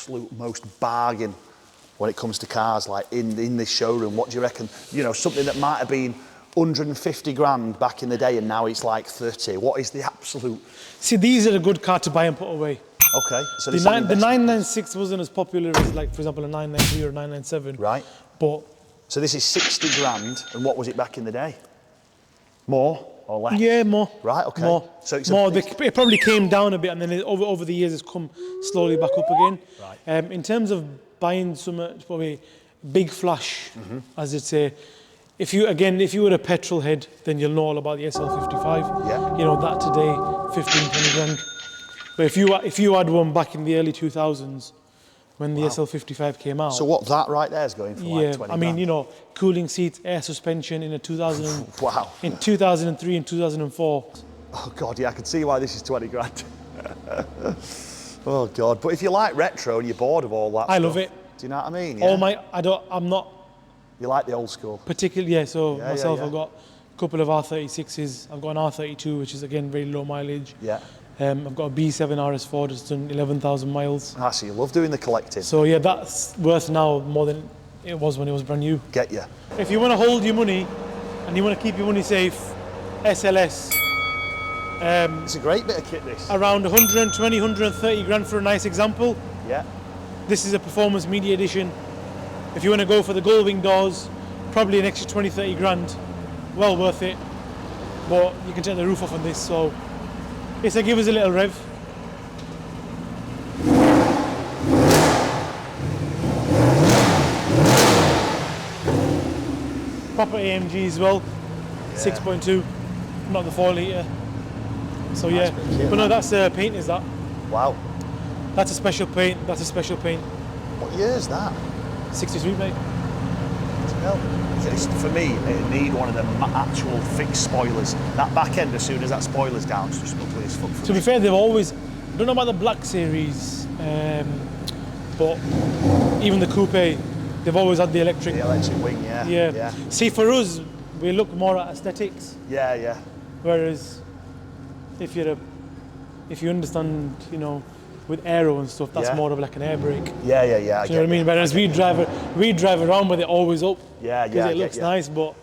absolute most bargain when it comes to cars, like in this showroom? What do you reckon? You know, something that might have been 150 grand back in the day and now it's like 30. What is the absolute? See, these are a good car to buy and put away. Okay, so the 996 wasn't as popular as, like, for example, a 993 or a 997. Right. But so this is 60 grand, and what was it back in the day? More or less? yeah, more. Right. Okay. More. So it's more. It probably came down a bit, and then over the years, it's come slowly back up again. Right. In terms of buying some probably big flash, as you'd say. If you were a petrol head, then you'll know all about the SL55. Yeah. You know that today, 15, 20 grand. But if you had one back in the early 2000s, when the SL55 came out. So what that right there is going for like 20 I mean, grand. you know, cooling seats, air suspension in a 2000. Wow. In 2003 and 2004. Oh God, yeah, I can see why this is 20 grand. Oh God, but if you like retro and you're bored of all that I stuff, love it. Do you know what I mean? Yeah. I'm not You like the old school? particularly, yeah, so myself, yeah. I've got a couple of R36s. I've got an R32, which is again very low mileage. Yeah. I've got a B7 RS4 that's done 11,000 miles. Ah, so you love doing the collecting. So yeah, that's worth now more than it was when it was brand new. Get you. If you want to hold your money and you want to keep your money safe, SLS. It's a great bit of kit, this. Around 120, 130 grand for a nice example. Yeah. This is a performance media edition. If you want to go for the gull-wing doors, probably an extra 20, 30 grand. Well worth it. But you can take the roof off on this, so it's a give us a little rev. Proper AMG as well, 6.2, not the 4 litre. So Nice yeah, bit of kit, but no, man. that's paint, is that? Wow. That's a special paint, that's a special paint. What year is that? 63, mate. Well, for me, it need one of the actual fixed spoilers. That back end, as soon as that spoiler's down, it's just ugly as fuck for To me. be fair, they've always, I don't know about the Black Series, but even the Coupe, they've always had the electric. The electric wing, yeah. Yeah. See, for us, we look more at aesthetics. Yeah, yeah. Whereas, if you understand, you know, with aero and stuff, that's Yeah. more of like an air brake. Yeah. Do you know what I mean? Whereas we drive around with it always up. Yeah, Because I it get looks you. nice, but